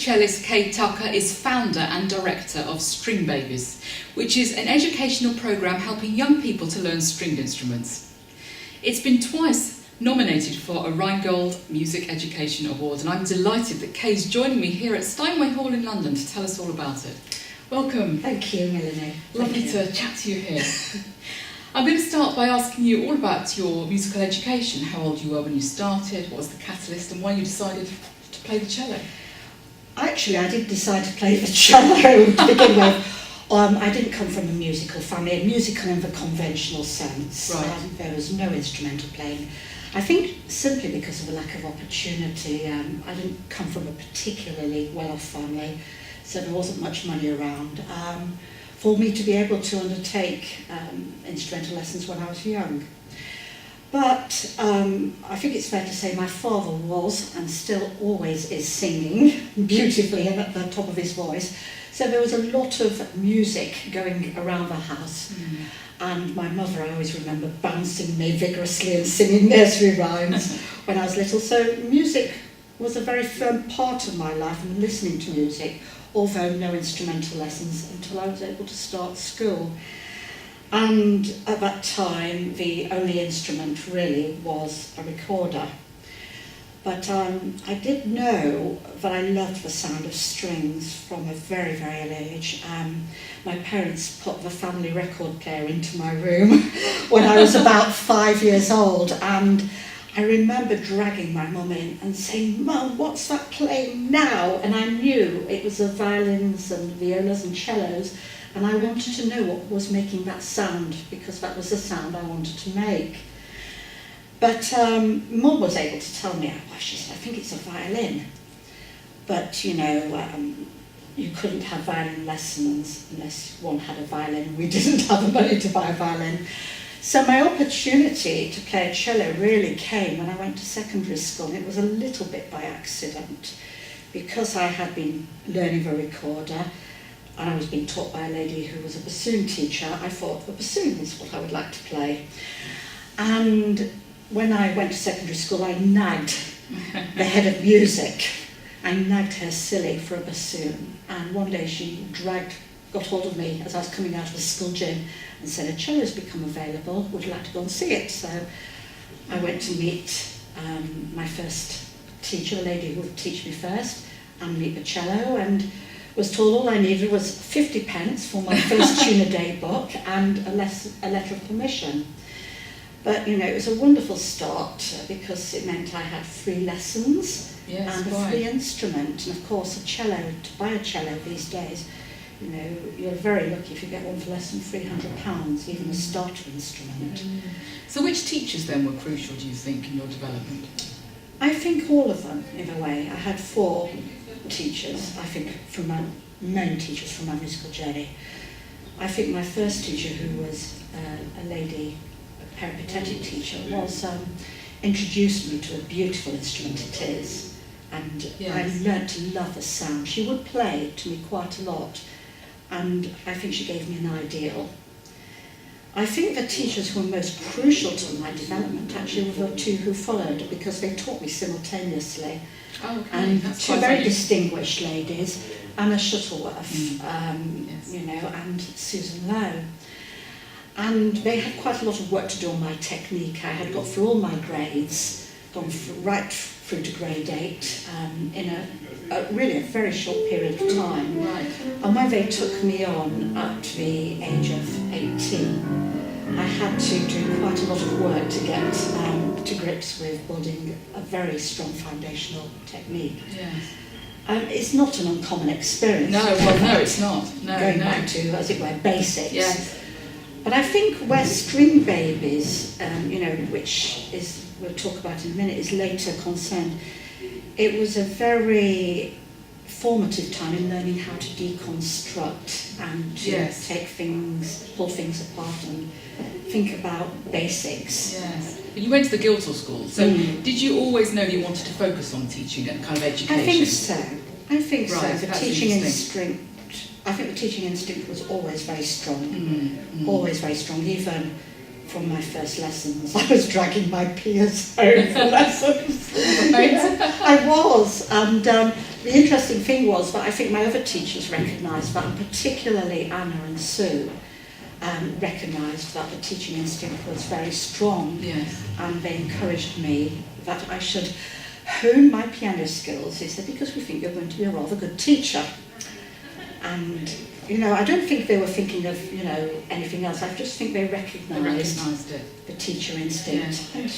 Cellist Kay Tucker is founder and director of Stringbabies, which is an educational programme helping young people to learn stringed instruments. It's been twice nominated for a Rheingold Music Education Award, and I'm delighted that Kay's joining me here at Steinway Hall in London to tell us all about it. Welcome. Thank you, Melanie. Lovely to chat to you here. I'm going to start by asking you all about your musical education, how old you were when you started, what was the catalyst, and why you decided to play the cello. Actually, I did decide to play the cello to begin with. I didn't come from a musical family, musical in the conventional sense. Right. There was no instrumental playing. I think simply because of a lack of opportunity. I didn't come from a particularly well-off family, so there wasn't much money around for me to be able to undertake instrumental lessons when I was young. But I think it's fair to say my father was and still always is singing beautifully and at the top of his voice. So there was a lot of music going around the house. And my mother, I always remember, bouncing me vigorously and singing nursery rhymes when I was little. So music was a very firm part of my life, and listening to music, although no instrumental lessons until I was able to start school. And at that time, the only instrument really was a recorder. But I did know that I loved the sound of strings from a very, very early age. My parents put the family record player into my room when I was about 5 years old, and I remember dragging my mum in and saying, "Mum, what's that playing now?" And I knew it was the violins and violas and cellos, and I wanted to know what was making that sound, because that was the sound I wanted to make. But Mum was able to tell me, well, she said, "I think it's a violin." But, you know, you couldn't have violin lessons unless one had a violin. We didn't have the money to buy a violin. So my opportunity to play a cello really came when I went to secondary school, and it was a little bit by accident. Because I had been learning the recorder, and I was being taught by a lady who was a bassoon teacher, I thought the bassoon is what I would like to play. And when I went to secondary school, I nagged the head of music. I nagged her silly for a bassoon. And one day she got hold of me as I was coming out of the school gym and said, "A cello's become available, would you like to go and see it?" So I went to meet my first teacher, the lady who would teach me first, and meet the cello, and was told all I needed was 50 pence for my first tune a day book and a letter of permission. But, you know, it was a wonderful start because it meant I had free lessons and a free instrument. And of course, a cello, to buy a cello these days, you know, you're very lucky if you get one for less than £300, even a starter instrument. So which teachers then were crucial, do you think, in your development? I think all of them, in a way. I had 4 teachers, I think, from my main teachers from my musical journey. I think my first teacher, who was a lady, a peripatetic teacher, was introduced me to a beautiful instrument it is, and I learnt to love the sound. She would play to me quite a lot, and I think she gave me an ideal. I think the teachers who were most crucial to my development actually were the 2 who followed, because they taught me simultaneously. Oh, okay. And That's 2 very distinguished ladies, Anna Shuttleworth, Yes. you know, and Susan Lowe. And they had quite a lot of work to do on my technique. I had got through all my grades, gone right through to grade 8 in really a very short period of time. Right. And when they took me on at the age of 18, I had to do quite a lot of work to get to grips with building a very strong foundational technique. Yes. It's not an uncommon experience. No, well, no, it's not. No, going back to, as it were, basics. Yes. But I think where Stringbabies, you know, which is, we'll talk about in a minute, is later concerned, it was a very formative time in learning how to deconstruct and to take things, pull things apart and think about basics. Yes. But you went to the Guildhall School, so did you always know you wanted to focus on teaching and kind of education? I think so. I think Right, so. The teaching instinct, I think the teaching instinct was always very strong. Always very strong. Even from my first lessons, I was dragging my peers home for lessons. I was, and the interesting thing was that I think my other teachers recognised that, and particularly Anna and Sue, recognised that the teaching instinct was very strong. Yes. And they encouraged me that I should hone my piano skills. They said, because we think you're going to be a rather good teacher. And, you know, I don't think they were thinking of, you know, anything else. I just think they recognised it. the teacher instinct. Yeah. And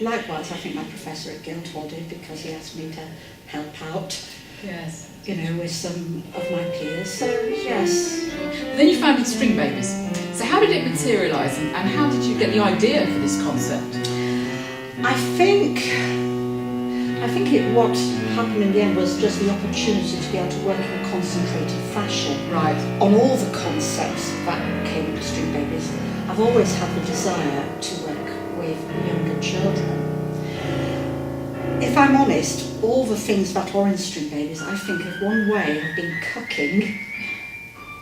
likewise, I think my professor at Guildhall did, because he asked me to help out, Yes. you know, with some of my peers. So, yes. Then you founded Stringbabies. So how did it materialise, and how did you get the idea for this concept? I think what happened in the end was just the opportunity to be able to work in a concentrated fashion Right. on all the concepts that came into Stringbabies. I've always had the desire to work with younger children. If I'm honest, all the things that are in Stringbabies, I think of one way I've been cooking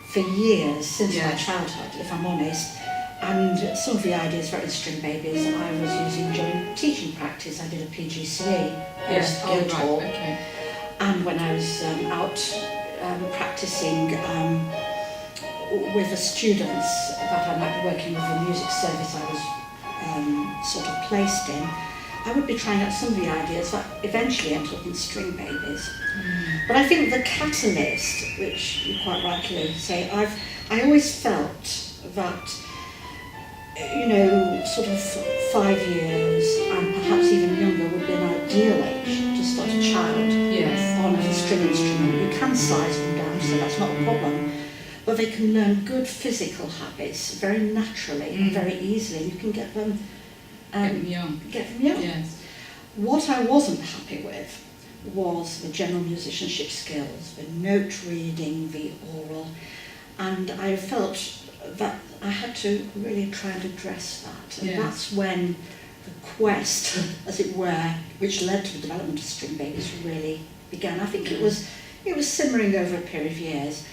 for years, since my childhood, if I'm honest. And some of the ideas that are in Stringbabies I was using during teaching practice. I did a PGCE post Guildhall. Okay. And when I was out practicing with the students that I might be working with, the music service I was sort of placed in, I would be trying out some of the ideas that eventually ended up in Stringbabies. But I think the catalyst, which you quite rightly say, I always felt that, you know, sort of 5 years and perhaps even younger would be an ideal age to start a child on a string instrument. You can size them down, so that's not a problem. But they can learn good physical habits very naturally and very easily. You can get them young. Yes. What I wasn't happy with was the general musicianship skills, the note reading, the oral, and I felt that I had to really try and address that. And that's when the quest, as it were, which led to the development of Stringbabies, really began. I think it was simmering over a period of years.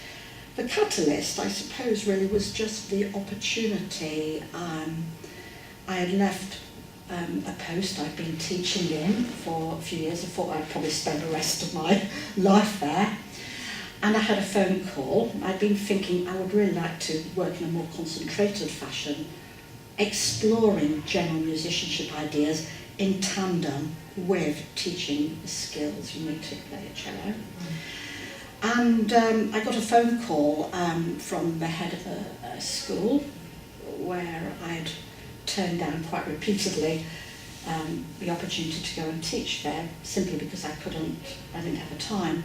The catalyst, I suppose, really was just the opportunity. I had left a post I'd been teaching in for a few years. I thought I'd probably spend the rest of my life there. And I had a phone call. I'd been thinking I would really like to work in a more concentrated fashion, exploring general musicianship ideas in tandem with teaching the skills you need to play a cello. And I got a phone call from the head of a school where I'd turned down quite repeatedly the opportunity to go and teach there, simply because I didn't have the time.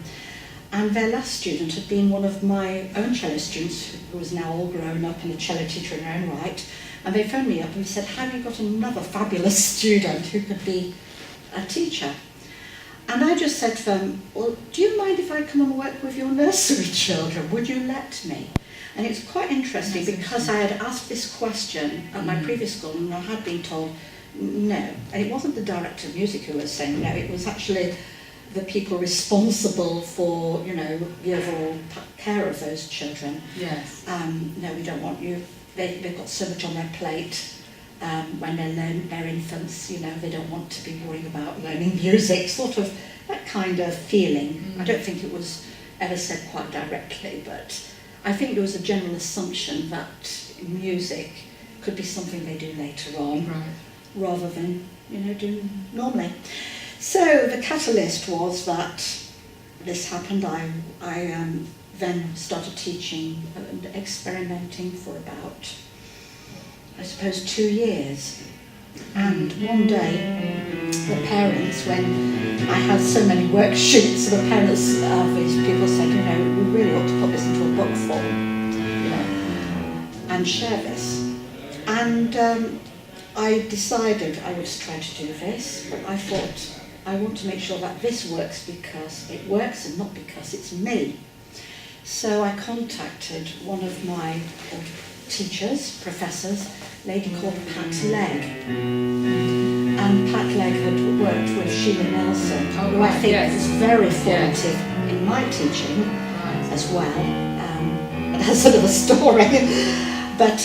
And their last student had been one of my own cello students, who was now all grown up and a cello teacher in her own right. And they phoned me up and said, have you got another fabulous student who could be a teacher? And I just said to them, well, do you mind if I come and work with your nursery children? Would you let me? And it's quite interesting because I had asked this question at my previous school and I had been told no. And it wasn't the director of music who was saying no, it was actually the people responsible for, you know, the overall care of those children. Yes. No, we don't want you. They've got so much on their plate when they're infants, you know, they don't want to be worrying about learning music, sort of that kind of feeling. I don't think it was ever said quite directly, but I think there was a general assumption that music could be something they do later on, rather than, you know, do normally. So the catalyst was that this happened. I then started teaching and experimenting for about, I suppose, 2 years. And one day, the parents, when I had so many worksheets, the parents of these people said, you know, we really ought to put this into a book form, you know, and share this. And I decided I would try to do this, but I thought, I want to make sure that this works because it works and not because it's me. So I contacted one of my teachers, professors, a lady called Pat Legg. And Pat Legg had worked with Sheila Nelson, who I think was very formative in my teaching as well. But that's sort of a story. But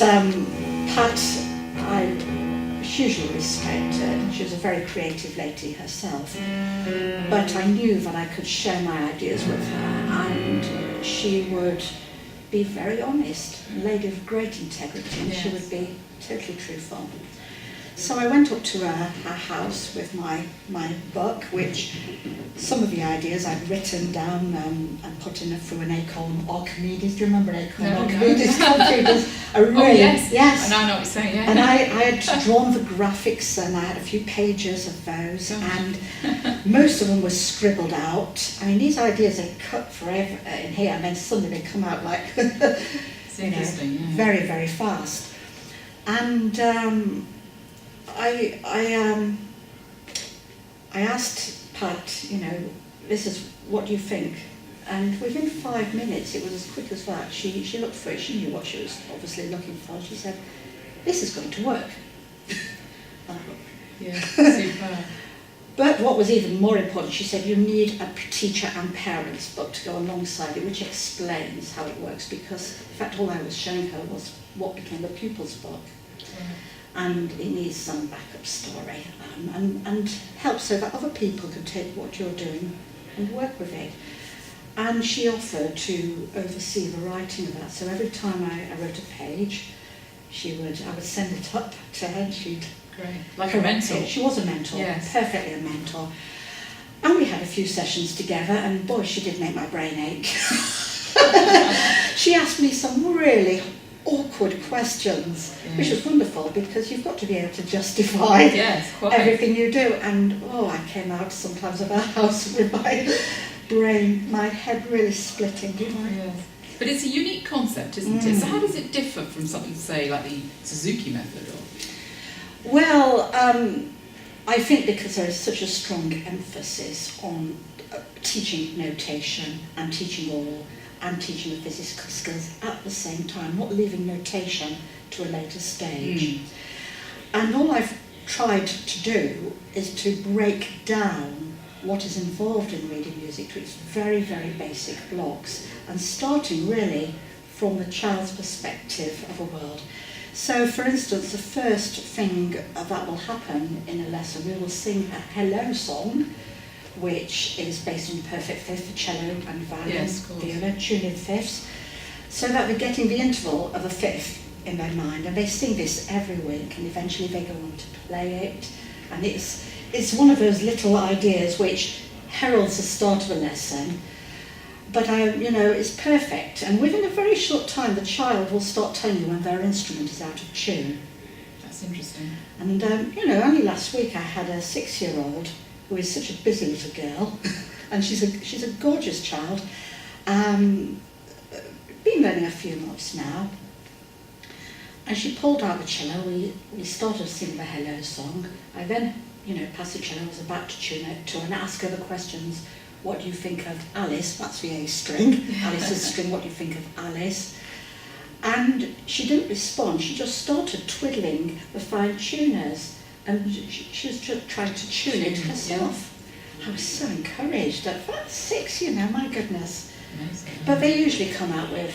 Pat, hugely respected, and she was a very creative lady herself. But I knew that I could share my ideas with her, and she would be very honest, a lady of great integrity, and she would be totally truthful. So I went up to her house with my book, which some of the ideas I'd written down and put in through an Acorn Archimedes. Do you remember Acorn Archimedes computers? Yes. And I know what you're saying, yeah. And I had drawn the graphics, and I had a few pages of those, and most of them were scribbled out. I mean, these ideas are cut forever in here, and then suddenly they come out like, very, very fast. And I asked Pat, this is, what do you think? And within 5 minutes, it was as quick as that. She looked for it, she knew what she was obviously looking for. She said, this is going to work. Yeah, super. But what was even more important, she said, you need a teacher and parents book to go alongside it, which explains how it works, because in fact all I was showing her was what became the pupils' book. And it needs some backup story and help so that other people can take what you're doing and work with it. And she offered to oversee the writing of that. So every time I wrote a page, I would send it up to her, and she'd like a mentor. She was a mentor, yes. Perfectly a mentor. And we had a few sessions together, and boy, she did make my brain ache. She asked me some really awkward questions, which was wonderful, because you've got to be able to justify everything you do. And I came out sometimes of our house with my head really splitting, Yes. But it's a unique concept, isn't it? So how does it differ from something, say, like the Suzuki method? Well, I think because there is such a strong emphasis on teaching notation and teaching oral and teaching the physical skills at the same time, not leaving notation to a later stage. And all I've tried to do is to break down what is involved in reading music to its very, very basic blocks, and starting really from the child's perspective of a world. So, for instance, the first thing that will happen in a lesson, we will sing a hello song, which is based on perfect fifth for cello and violin, viola, tuned in fifths, so that they're getting the interval of a fifth in their mind, and they sing this every week, and eventually they go on to play it, and it's one of those little ideas which heralds the start of a lesson, but it's perfect, and within a very short time the child will start telling you when their instrument is out of tune. That's interesting. And only last week I had a 6-year-old who is such a busy little girl, and she's a gorgeous child, been learning a few notes now, and she pulled out the cello. We started singing the hello song. I then, passed the cello, I was about to tune it to her and ask her the questions. What do you think of Alice? That's the A string. Alice's string, what do you think of Alice? And she didn't respond, she just started twiddling the fine tuners, and she was just trying to tune it herself. I was so encouraged at that 6, my goodness. Amazing. But they usually come out with,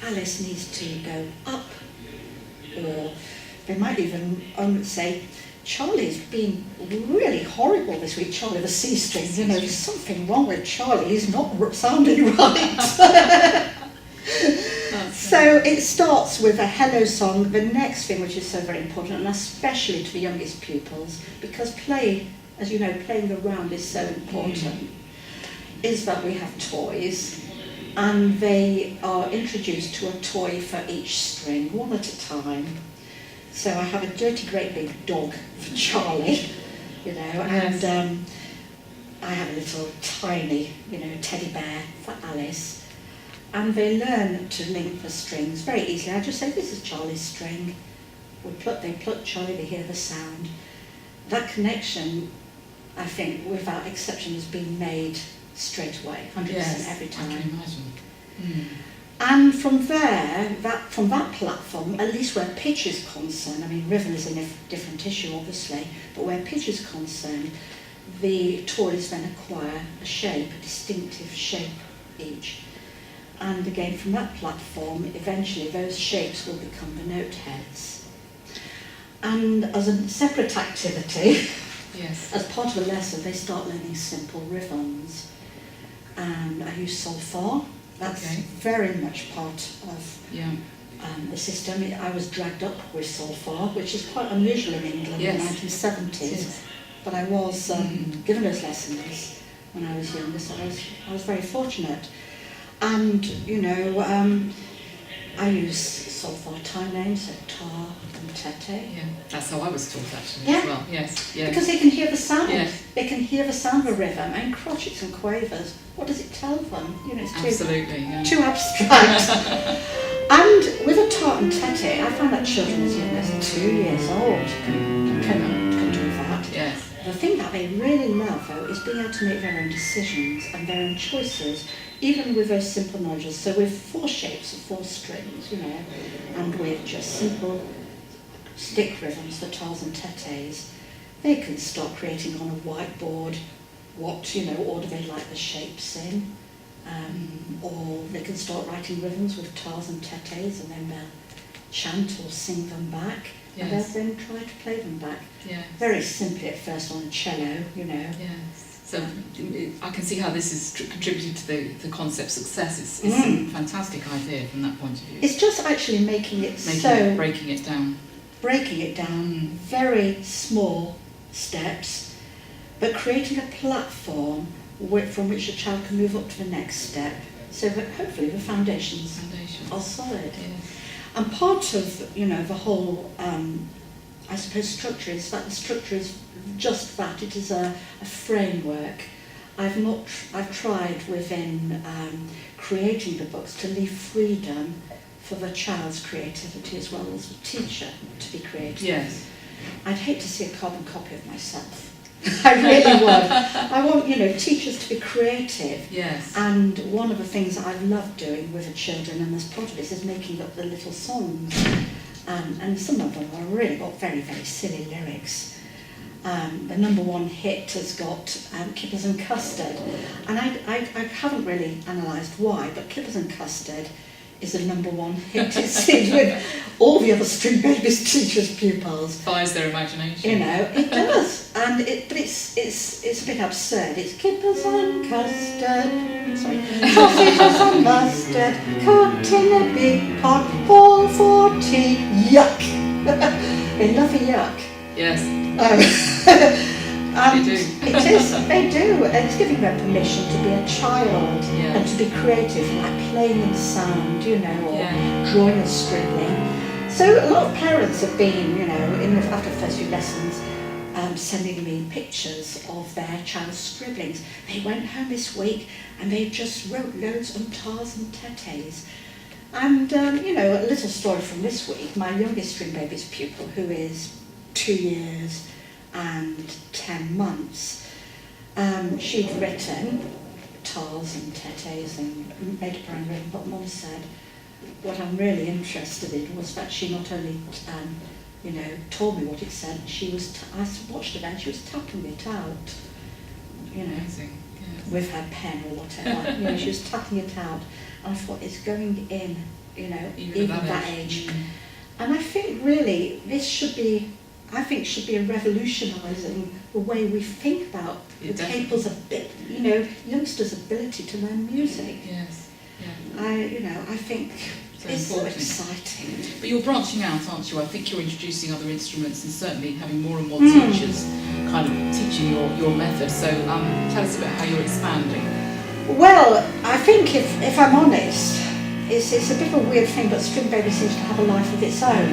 Alice needs to go up. Or they might even say, Charlie's been really horrible this week, Charlie, the C string. There's something wrong with Charlie, he's not sounding right. So it starts with a hello song. The next thing, which is so very important, and especially to the youngest pupils, because play, as you know, playing the round is so important, is that we have toys, and they are introduced to a toy for each string, one at a time. So I have a dirty great big dog for Charlie, and I have a little tiny, teddy bear for Alice. And they learn to link the strings very easily. I just say, this is Charlie's string. They pluck Charlie, they hear the sound. That connection, I think, without exception, has been made straight away, 100% every time. I can imagine. And from there, from that platform, at least where pitch is concerned, I mean, rhythm is a different issue, obviously, but where pitch is concerned, the toys then acquire a shape, a distinctive shape each. And again, from that platform, eventually those shapes will become the note heads. And as a separate activity, Yes. as part of a lesson, they start learning simple rhythms. And I use solfa. That's Okay. very much part of Yeah. the system. I was dragged up with solfa, which is quite unusual in England in the Yes. 1970s. Yes. But I was given those lessons when I was younger, so I was very fortunate. And, you know, I use solfa time names, so ta and tete. Yeah. That's how I was taught actually Yeah. as well. Yes. Yes. Because they can hear the sound. Yes. They can hear the sound of a rhythm, and crotchets and quavers. What does it tell them? You know, it's Absolutely. Yeah. too abstract. And with a ta and tete, I find that children as young as 2 years old can do that. Yes. The thing that they really love, though, is being able to make their own decisions and their own choices, even with those simple nudges. So with 4 shapes of 4 strings, you know, and with just simple stick rhythms for tas and tetes, they can start creating on a whiteboard what, you know, order they like the shapes in. Or they can start writing rhythms with tas and tetes, and then they'll chant or sing them back. And Yes. they'll then try to play them back. Yeah. Very simply at first on a cello, you know. Yeah. So I can see how this has contributed to the concept success. It's a fantastic idea from that point of view. It's just actually breaking it down, very small steps, but creating a platform from which a child can move up to the next step, so that hopefully the foundations are solid. Yes. And part of, you know, the whole, I suppose, structure is that the structure is just that. It is a framework. I've tried within creating the books to leave freedom for the child's creativity as well as the teacher to be creative. Yes. I'd hate to see a carbon copy of myself. I really would. I want, you know, teachers to be creative. Yes. And one of the things that I love doing with the children, and as part of this, is making up the little songs. And some of them have really got very, very silly lyrics. The #1 hit has got Kippers and Custard. And I haven't really analysed why, but Kippers and Custard is a #1 hit, it seems, with all the other Stringbabies teachers' pupils. Fires their imagination. You know, it does. But it's a bit absurd. It's kippers and custard, sausages and mustard, cooked in a big pot, all for tea. Yuck! They love a yuck. Yes. And They do. they do, and it's giving them permission to be a child and to be creative, like playing in sound, you know, or drawing and scribbling. So a lot of parents have been, you know, after the first few lessons, sending me pictures of their child's scribblings. They went home this week and they just wrote loads on tas and tetes. And, you know, a little story from this week, my youngest Stringbabies pupil, who is 2 years and 10 months, she'd written tas and tetes and made up her own rhythm, but Mum said, what I'm really interested in was that she not only you know, told me what it said, I watched her and she was tapping it out, you know, with her pen or whatever. You know, she was tapping it out, and I thought, it's going in, you know, even at that age. And I think really this should be a revolutionising the way we think about people's you know, youngsters' ability to learn music. Yes. Yeah. I think it's so exciting. But you're branching out, aren't you? I think you're introducing other instruments and certainly having more and more teachers kind of teaching your method. So tell us about how you're expanding. Well, I think if I'm honest, it's a bit of a weird thing, but Stringbaby seems to have a life of its own.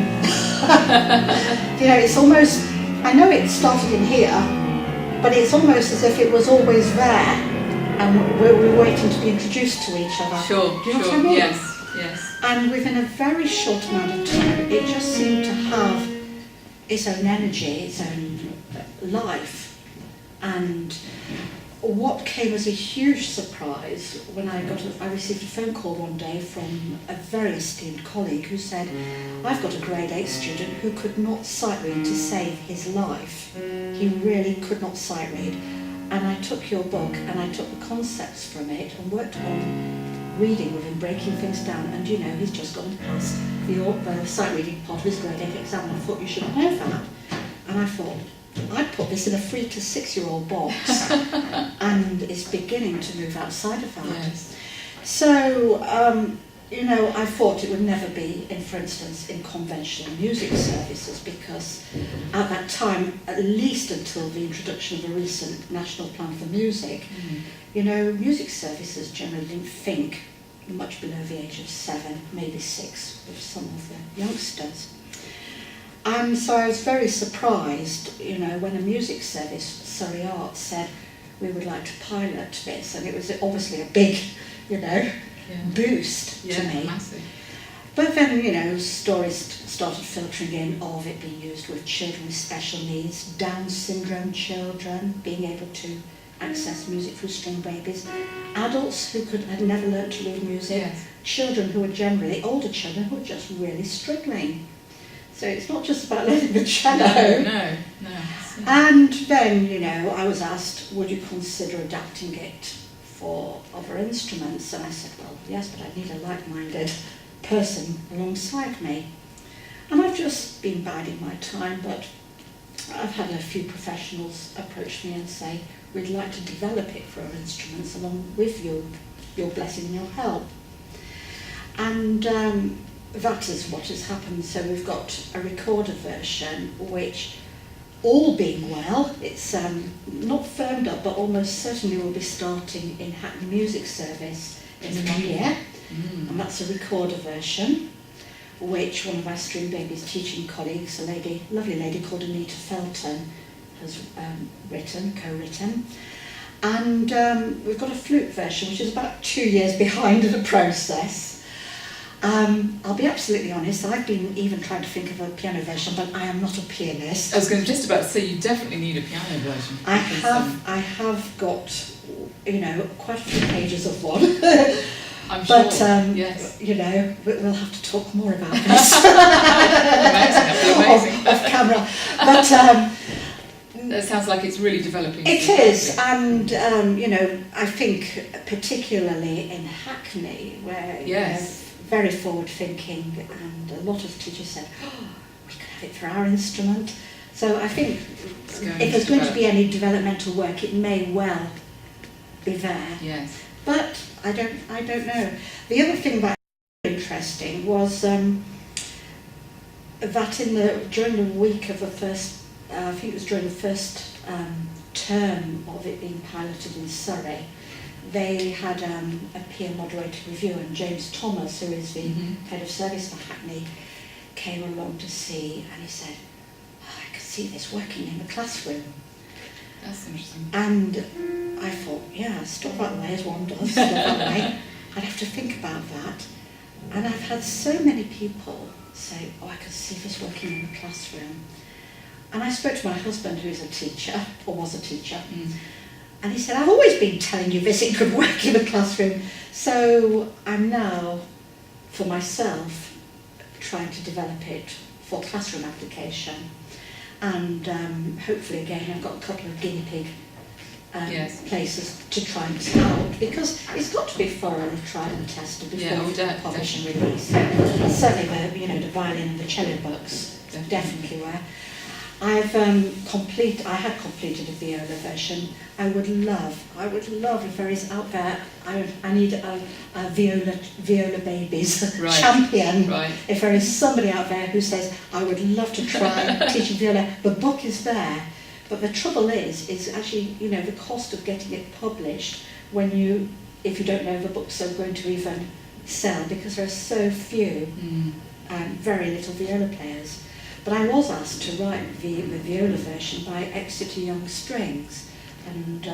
You know, it's almost, I know it started in here, but it's almost as if it was always there and we're waiting to be introduced to each other. Sure, Do you know what I mean? Yes. Yes. And within a very short amount of time, it just seemed to have its own energy, its own life. And what came as a huge surprise when I received a phone call one day from a very esteemed colleague who said, I've got a grade 8 student who could not sight read to save his life. He really could not sight read. And I took your book and I took the concepts from it and worked on reading with him, breaking things down, and you know, he's just gone past the sight reading part of his grade 8 exam, and I thought, you should know that. And I thought, I'd put this in a 3 to 6 year old box, and it's beginning to move outside of that. Yes. So, you know, I thought it would never be in, for instance, in conventional music services, because at that time, at least until the introduction of a recent National Plan for Music, you know, music services generally didn't think much below the age of 7, maybe 6, with some of the youngsters. And so I was very surprised, you know, when a music service, Surrey Arts, said, we would like to pilot this, and it was obviously a big, you know, boost to me. Massive. But then, you know, stories started filtering in of it being used with children with special needs, Down syndrome children being able to access music through Stringbabies, adults who had never learnt to read music, children who were generally, older children who were just really struggling. So it's not just about learning the cello. No. And then, you know, I was asked, would you consider adapting it for other instruments? And I said, well, yes, but I need a like-minded person alongside me. And I've just been biding my time, but I've had a few professionals approach me and say, we'd like to develop it for our instruments along with your blessing and your help. And that is what has happened. So we've got a recorder version, which, all being well, it's not firmed up, but almost certainly will be starting in Hackney Music Service in the new year. And that's a recorder version, which one of our Stringbabies teaching colleagues, a lovely lady called Anita Felton, has co-written. And we've got a flute version, which is about 2 years behind the process. I'll be absolutely honest, I've been even trying to think of a piano version, but I am not a pianist. I was just about to say, you definitely need a piano version. I have got, you know, quite a few pages of one. I'm sure, but, you know, we'll have to talk more about this. Amazing. Off camera. But that sounds like it's really developing. It is, and you know, I think particularly in Hackney, where yes. Very forward thinking, and a lot of teachers said, oh, we could have it for our instrument. So I think if there's going to be any developmental work, it may well be there. Yes. But I don't know. The other thing that was interesting was that during the week of the first, I think it was during the first term of it being piloted in Surrey, they had a peer-moderated review, and James Thomas, who is the head of service for Hackney, came along to see, and he said, oh, I could see this working in the classroom. That's interesting. And I thought, yeah, stuff that way as one does, stuff that way. I'd have to think about that. And I've had so many people say, oh, I could see this working in the classroom. And I spoke to my husband, who is a teacher, or was a teacher, and he said, I've always been telling you this, it could work in the classroom. So I'm now, for myself, trying to develop it for classroom application. And hopefully, again, I've got a couple of guinea pig places to try and tout, because it's got to be thoroughly tried and tested before we publish and release. Certainly, the violin and the cello books definitely were. I had completed a viola version. I would love if there is out there, I need a viola babies champion. Right. If there is somebody out there who says, I would love to try teaching viola, the book is there. But the trouble is actually, the cost of getting it published if you don't know if the books are going to even sell, because there are so few and very little viola players. But I was asked to write the viola version by Exeter Young Strings, and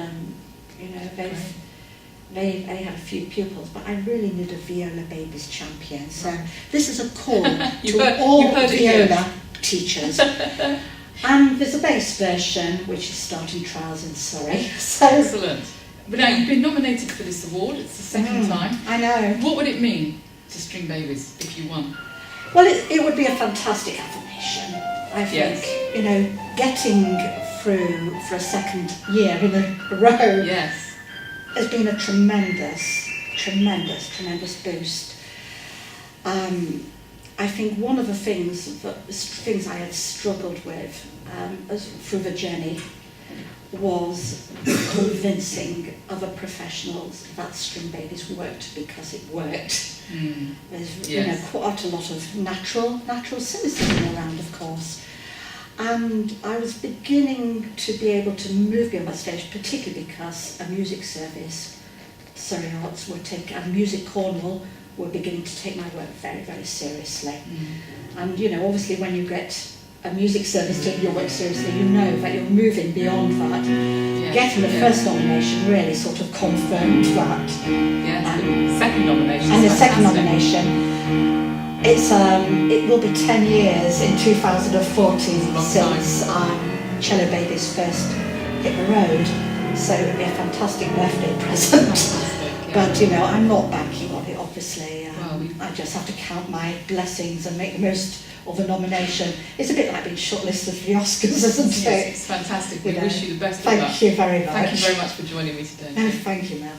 they had a few pupils, but I really need a viola babies champion. So this is a call to all viola teachers. And there's a bass version which is starting trials in Surrey. So, excellent. But now you've been nominated for this award. It's the second time. I know. What would it mean to Stringbabies if you won? Well, it would be a fantastic affirmation, I think. Yes. Getting through for a second year in a row has been a tremendous tremendous boost. I think one of the things I had struggled with through the journey was convincing other professionals that Stringbabies worked because it worked. There's quite a lot of natural cynicism around, of course. And I was beginning to be able to move beyond that stage, particularly because a music service, Surrey Arts and Music Cornwall were beginning to take my work very, very seriously. And obviously when you get a music service taking your work seriously, you know that you're moving beyond that. Getting the first nomination really sort of confirmed that. The second nomination. And the second nomination. It will be 10 years in 2014 since Cello Babies first hit the road, so it would be a fantastic birthday present. But I'm not banking on it, obviously. I just have to count my blessings and make the most of the nomination. It's a bit like being shortlisted for the Oscars, isn't it? Yes, it's fantastic. We wish you the best of luck. Thank you very much. Thank you very much for joining me today. No, thank you, Mel.